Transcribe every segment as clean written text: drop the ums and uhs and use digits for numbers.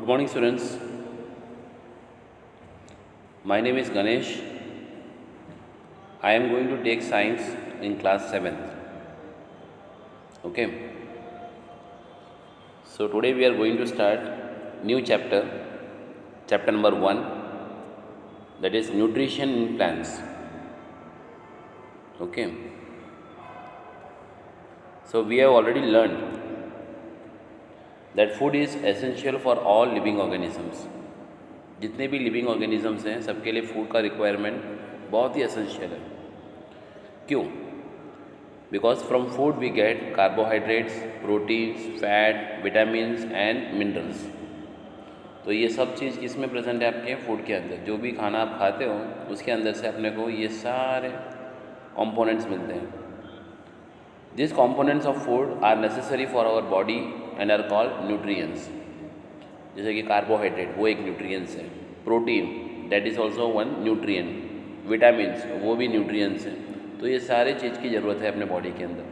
morning, students. My name is Ganesh. I am going to take science in class 7th. Okay. So today we are going to start new chapter, chapter number 1, that is nutrition in plants. Okay. So we have already learned that food is essential for all living organisms. जितने भी living organisms हैं सबके लिए food का requirement बहुत ही essential है. क्यों? Because from food we get carbohydrates, proteins, fat, vitamins and minerals. तो ये सब चीज़ किस में प्रेजेंट है? आपके फूड के अंदर. जो भी खाना आप खाते हो उसके अंदर से अपने को ये सारे कंपोनेंट्स मिलते हैं. This components of food are necessary for our body and are called nutrients. जैसे कि कार्बोहाइड्रेट वो एक न्यूट्रिएंट्स है, protein that is also one nutrient, vitamins वो भी न्यूट्रिएंट्स हैं. तो ये सारे चीज़ की ज़रूरत है अपने बॉडी के अंदर.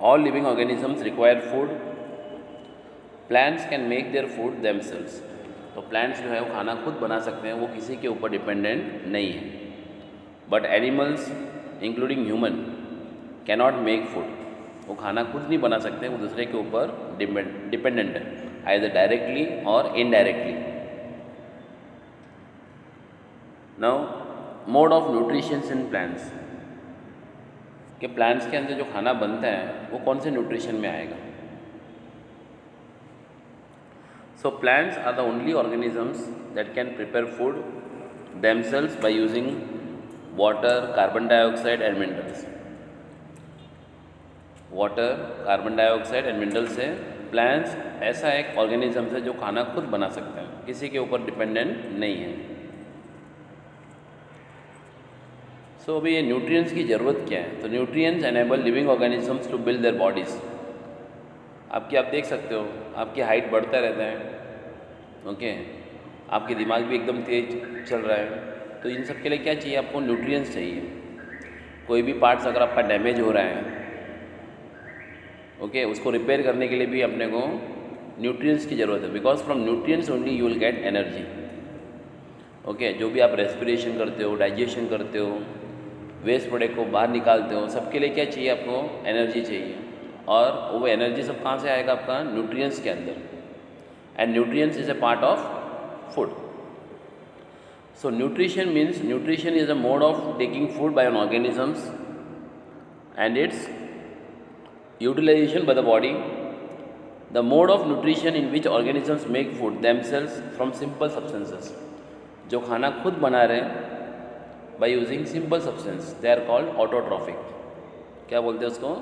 All living organisms require food. Plants can make their food themselves. तो प्लांट्स जो है वो खाना खुद बना सकते हैं, वो किसी के ऊपर डिपेंडेंट नहीं है. But animals including human can not make food. वो खाना खुद नहीं बना सकते, वो दूसरे के ऊपर डिपेंडेंट है, आइदर डायरेक्टली और indirectly. Now mode of nutrition in plants. कि प्लांट्स के अंदर जो खाना बनता है वो कौन से न्यूट्रिशन में आएगा? So plants are the only organisms that can prepare food themselves by using water, carbon dioxide and minerals. Water, carbon dioxide and mineral से प्लांट्स ऐसा एक ऑर्गेनिज्म है जो खाना खुद बना सकते हैं, किसी के ऊपर डिपेंडेंट नहीं है. सो अभी ये न्यूट्रिएंट्स की ज़रूरत क्या है? तो nutrients enable living organisms to build their bodies. आप देख सकते हो आपकी हाइट बढ़ता रहता है. ओके. आपके दिमाग भी एकदम तेज चल रहा है. तो इन सब के लिए क्या चाहिए? आपको न्यूट्रिएंट्स चाहिए. कोई भी पार्ट्स अगर आपका डैमेज हो रहा है, ओके, उसको रिपेयर करने के लिए भी अपने को न्यूट्रिएंट्स की ज़रूरत है. Because from nutrients only you will get energy. Okay. जो भी आप रेस्पिरेशन करते हो, डाइजेशन करते हो, वेस्ट प्रोडक्ट को बाहर निकालते हो, सबके लिए क्या चाहिए? आपको एनर्जी चाहिए. और वो एनर्जी सब कहाँ से आएगा? आपका न्यूट्रिएंट्स के अंदर. And nutrients is a part of food. So nutrition means nutrition is a mode of taking food by N organisms and it's utilization by the body. The mode of nutrition in which organisms make food themselves from simple substances. जो खाना खुद बना रहे हैं by using simple substance, they are called autotrophic. क्या बोलते हैं उसको?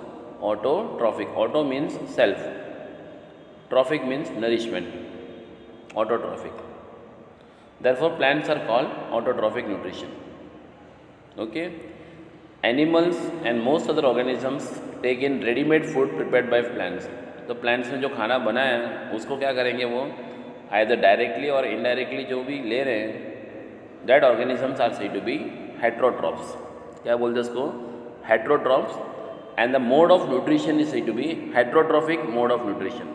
Autotrophic. Auto means self, trophic means nourishment. Autotrophic. Therefore plants are called autotrophic nutrition. Okay. Animals and most other organisms take in ready-made food prepared by plants. तो plants ने जो खाना बनाया है उसको क्या करेंगे? वो आइदर डायरेक्टली और इनडायरेक्टली जो भी ले रहे हैं, that organisms are said to be heterotrophs. क्या बोलते हैं उसको? Heterotrophs. And the mode of nutrition is said to be heterotrophic mode of nutrition.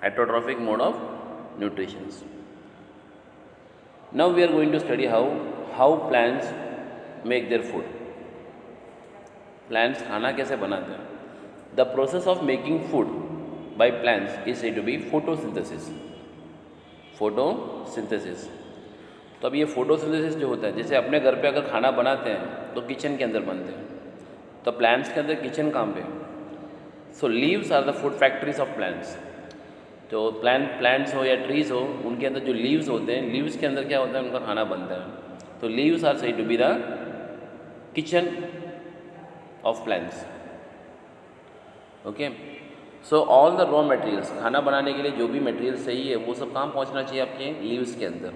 Heterotrophic mode of nutrition. Now we are going to study how plants make their food. Plants खाना कैसे बनाते हैं? The process of making food by plants is said to be photosynthesis. Photosynthesis. तो अब ये photosynthesis जो होता है, जैसे अपने घर पे अगर खाना बनाते हैं तो किचन के अंदर बनते हैं, तो प्लांट्स के अंदर किचन कहाँ पे? So leaves are the food factories of plants. तो प्लांट्स हो या ट्रीज हो, उनके अंदर जो लीव्स होते हैं, लीव्स के अंदर क्या होता है? उनका खाना बनता है. तो leaves are said to be the kitchen of plants. Okay. So all the raw materials, खाना बनाने के लिए जो भी मटेरियल चाहिए है वो सब कहाँ पहुँचना चाहिए? आपके लीव्स के अंदर.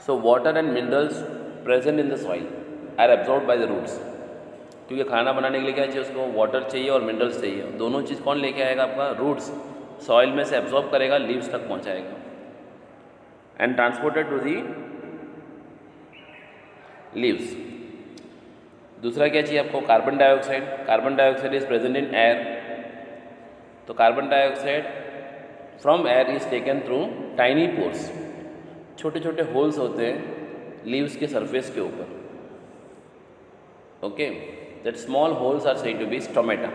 So water and minerals present in the soil are absorbed by the roots. क्योंकि खाना बनाने के लिए क्या चाहिए? उसको वाटर चाहिए और मिनरल्स चाहिए. दोनों चीज़ कौन लेके आएगा? आपका रूट्स. सॉइल में से एब्जॉर्ब करेगा, लीव्स तक पहुँचाएगा and transported to the leaves. दूसरा क्या चाहिए आपको? Carbon dioxide. Carbon dioxide is present in air. तो carbon dioxide from air is taken through tiny pores, छोटे छोटे होल्स होते हैं लीव्स के सरफेस के ऊपर. Okay, that small holes are said to be stomata.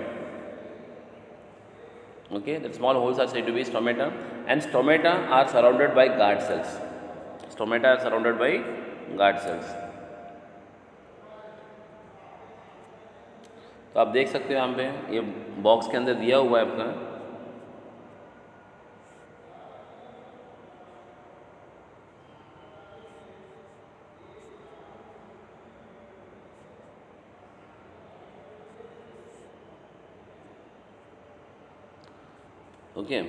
Okay, the small holes are said to be stomata, and stomata are surrounded by guard cells. Stomata are surrounded by guard cells. तो आप देख सकते हो यहाँ पे ये box के अंदर दिया हुआ है आपका. ओके,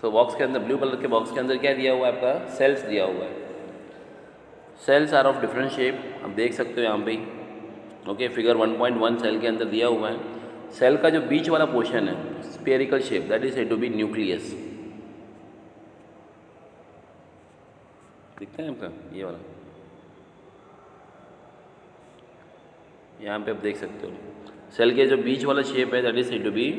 सो बॉक्स के अंदर ब्लू कलर के बॉक्स के अंदर क्या दिया हुआ है आपका, सेल्स दिया हुआ है. Cells are of different shape, आप देख सकते हो यहाँ पे. ओके, फिगर 1.1 सेल के अंदर दिया हुआ है. सेल का जो बीच वाला पोर्शन है spherical shape, that is said to be nucleus. दिखता है आपका ये वाला, यहाँ पे आप देख सकते हो. सेल के जो बीच वाला शेप है that is said to be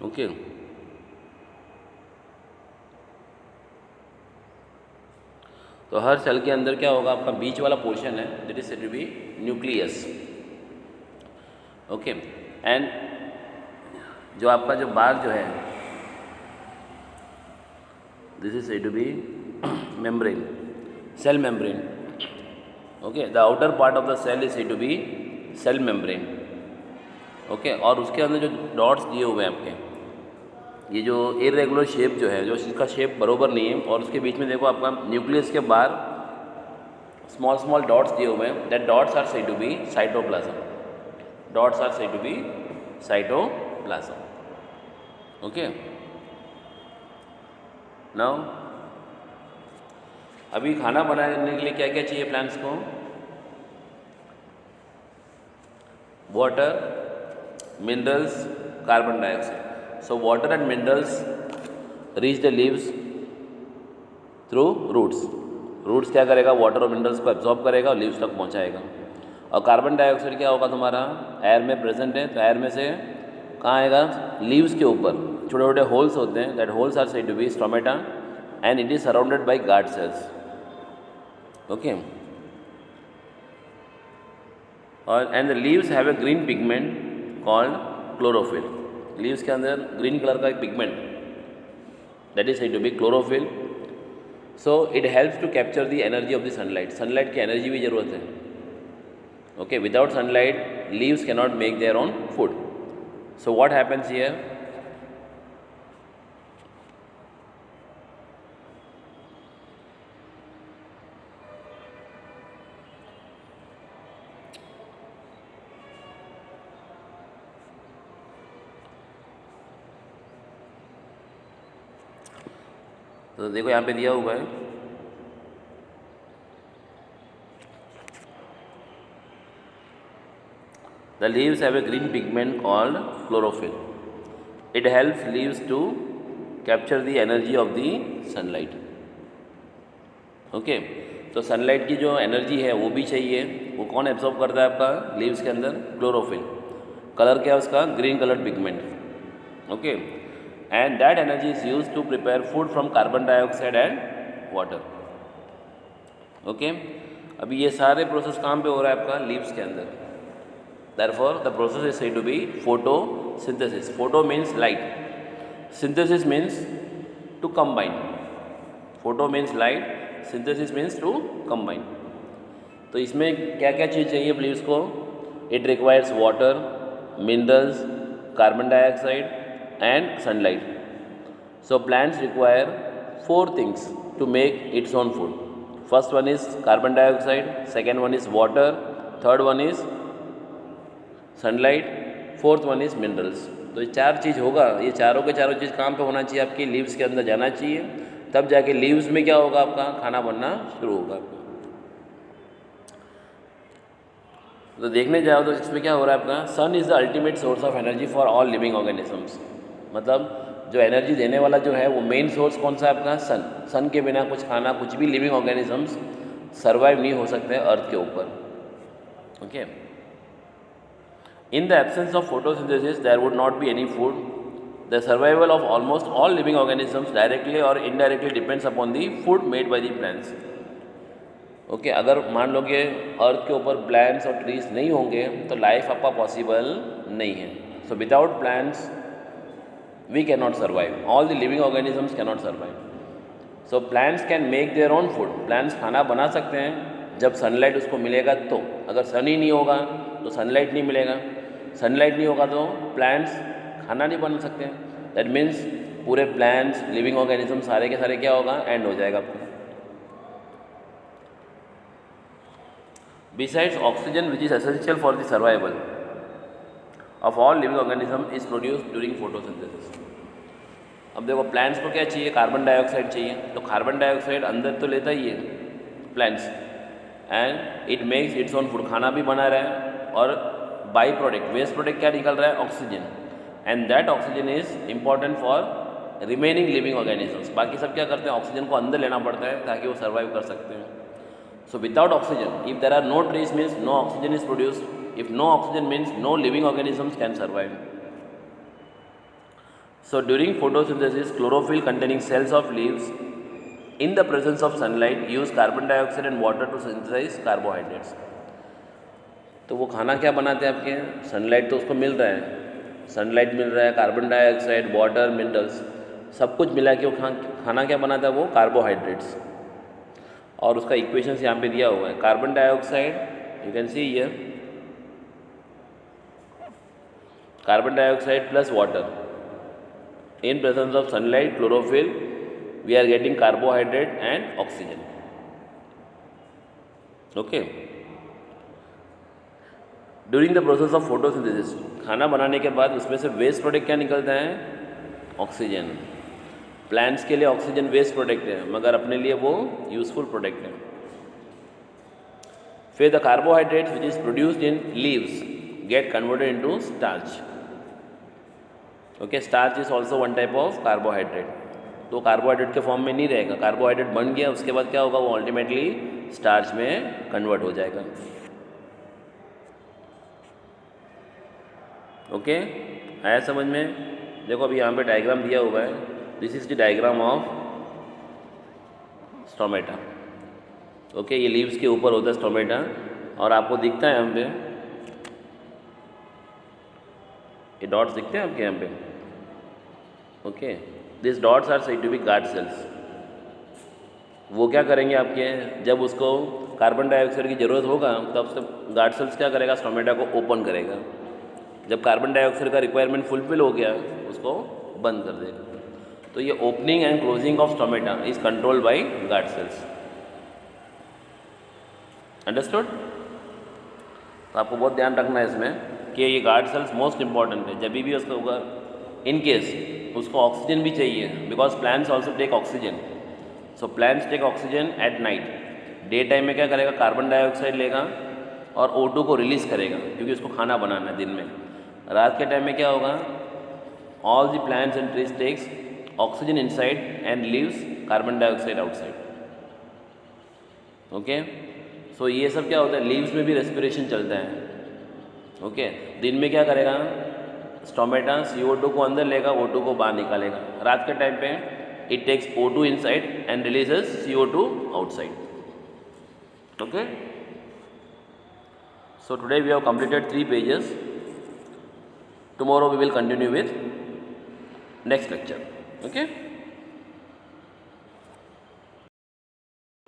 okay. तो हर सेल के अंदर क्या होगा, आपका बीच वाला पोर्शन है that is said to be nucleus. Okay, and जो आपका जो बार जो है this is said to be membrane, cell membrane. Okay, the outer part of the cell is said to be cell membrane. Okay, और उसके अंदर जो dots दिए हुए हैं आपके, ये जो इरेगुलर शेप जो है, जो इसका शेप बरोबर नहीं है, और उसके बीच में देखो आपका न्यूक्लियस के बाहर स्मॉल स्मॉल डॉट्स दिए हुए हैं. That dots are said to be cytoplasm. Dots are said to be cytoplasm. Okay, now अभी खाना बनाने के लिए क्या क्या चाहिए प्लांट्स को, water, minerals, carbon dioxide. So water and minerals reach the leaves through roots. Roots क्या करेगा, वाटर और मिनरल्स को एब्जॉर्ब करेगा और लीव्स तक पहुंचाएगा. और कार्बन डाइऑक्साइड क्या होगा, तुम्हारा एयर में प्रेजेंट है, तो एयर में से कहाँ आएगा, लीव्स के ऊपर छोटे छोटे होल्स होते हैं. That holes are said to be stomata and it is surrounded by guard cells. Okay, और and the leaves have a green pigment called chlorophyll. Leaves के अंदर ग्रीन कलर का एक pigment that is said to be chlorophyll. So it helps to capture the energy of the sunlight. Sunlight की energy भी ज़रूरत है. Okay, without sunlight leaves can not make their own food. So what happens here, तो देखो यहाँ पे दिया हुआ है the leaves have a green pigment called chlorophyll. It helps leaves to capture the energy of the sunlight. Okay, तो sunlight की जो एनर्जी है वो भी चाहिए, वो कौन एब्जॉर्ब करता है आपका, लीव्स के अंदर क्लोरोफिल. कलर क्या है उसका, green colour pigment. Okay, and that energy is used to prepare food from carbon dioxide and water. Okay, अभी ये सारे प्रोसेस कहाँ पे हो रहा है आपका, लीव्स के अंदर. therefore the process is said to be photosynthesis. photo means light, synthesis means to combine. photo means light, synthesis means to combine. तो इसमें क्या क्या चीज़ चाहिए लीव्स को, it requires water, minerals, carbon dioxide and sunlight. So plants require 4 things to make its own food. First one is carbon dioxide, second one is water, third one is sunlight, fourth one is minerals. तो ये 4 चीज़ होगा, ये चारों के चारों चीज़ काम पे होना चाहिए, आपकी लीव्स के अंदर जाना चाहिए, तब जाके लीव्स में क्या होगा, आपका खाना बनना शुरू होगा। तो देखने जाओ तो इसमें क्या हो रहा है आपका, sun is the ultimate source of energy for all living organisms. मतलब जो एनर्जी देने वाला जो है वो मेन सोर्स कौन सा है आपका, सन। सन के बिना कुछ खाना, कुछ भी लिविंग ऑर्गेनिजम्स सर्वाइव नहीं हो सकते अर्थ के ऊपर। Okay, in the absence of photosynthesis there would not be any food. The survival of almost all living organisms directly और indirectly depends upon the food made by the plants. Okay, अगर मान लो कि अर्थ के ऊपर plants और trees नहीं होंगे तो लाइफ आपका पॉसिबल नहीं है। So without plants we can not survive, all the living organisms can not survive. So plants can make their own food. Plants खाना बना सकते हैं जब सनलाइट उसको मिलेगा तो। अगर सन ही नहीं होगा तो सनलाइट नहीं मिलेगा, सनलाइट नहीं होगा तो प्लांट्स खाना नहीं बना सकते। दैट मीन्स पूरे प्लांट्स, लिविंग ऑर्गेनिज्म सारे के सारे क्या होगा, एंड हो जाएगा आपका। Besides, oxygen, which is essential for the survival of all living organism, is produced during photosynthesis. अब देखो प्लांट्स को क्या चाहिए, कार्बन डाइऑक्साइड चाहिए, तो कार्बन डाइऑक्साइड अंदर तो लेता ही है plants, and it makes its own food, खाना भी बना रहा है, और बाई प्रोडक्ट, वेस्ट प्रोडक्ट क्या निकल रहा है, oxygen, and that oxygen is important for remaining living organisms. बाकी सब क्या करते हैं, ऑक्सीजन को अंदर लेना पड़ता है ताकि वो सर्वाइव कर सकते हैं। So without oxygen, if there are no trees means no oxygen is produced. If no oxygen means no living organisms can survive. So during photosynthesis, chlorophyll containing cells of leaves in the presence of sunlight use carbon dioxide and water to synthesize carbohydrates. तो वो खाना क्या बनाते हैं आपके, sunlight तो उसको मिल रहा है, सनलाइट मिल रहा है, कार्बन डाइऑक्साइड, वाटर, मिनरल्स, सब कुछ मिला के वो खाना क्या बनाता है, वो कार्बोहाइड्रेट्स। और उसका इक्वेशंस यहाँ पे दिया हुआ है, carbon dioxide, you can see here, carbon dioxide plus water, in presence of sunlight, chlorophyll, we are getting carbohydrate and oxygen. Okay, during the process of photosynthesis, खाना बनाने के बाद उसमें से वेस्ट प्रोडक्ट क्या निकलता है, ऑक्सीजन। प्लांट्स के लिए ऑक्सीजन वेस्ट प्रोडक्ट है, मगर अपने लिए वो यूजफुल प्रोडक्ट है। फिर the carbohydrates which is produced in leaves get converted into starch. Okay, starch is also one type of carbohydrate. तो कार्बोहाइड्रेट के फॉर्म में नहीं रहेगा, कार्बोहाइड्रेट बन गया, उसके बाद क्या होगा, वो अल्टीमेटली स्टार्च में कन्वर्ट हो जाएगा। ओके, आया समझ में? देखो अभी यहाँ पे डायग्राम दिया हुआ है, this is the diagram of stomata. Okay, ये लीव्स के ऊपर होता है स्टोमेटा, और आपको दिखता है यहाँ पे, ये डॉट्स दिखते हैं आपके यहाँ पे। Okay, this dots are said to be guard cells. वो क्या करेंगे आपके, जब उसको कार्बन डाइऑक्साइड की ज़रूरत होगा तब सब गार्ड सेल्स क्या करेगा, स्टोमेटा को ओपन करेगा। जब कार्बन डाइऑक्साइड का रिक्वायरमेंट फुलफिल हो गया उसको बंद कर देगा। तो ये opening and closing of stomata is controlled by guard cells. Understood? तो आपको बहुत ध्यान रखना है इसमें कि ये गार्ड सेल्स मोस्ट इंपॉर्टेंट है। जब भी उसका होगा, इन केस उसको ऑक्सीजन भी चाहिए, because plants also take oxygen. So plants take oxygen at night. Day time में क्या करेगा, कार्बन डाइऑक्साइड लेगा और O2 को रिलीज़ करेगा, क्योंकि उसको खाना बनाना है दिन में। रात के टाइम में क्या होगा, all the plants and trees takes oxygen inside and leaves carbon dioxide outside. Okay, so ये सब क्या होता है, लीव्स में भी रेस्पिरेशन चलता है। ओके, दिन में क्या करेगा, स्टोमेटा CO2 को अंदर लेगा, O2 को बाहर निकालेगा। रात के टाइम पे it takes O2 inside and releases CO2 outside. Okay, so today we have completed 3 pages. Tomorrow we will continue with next lecture. Okay.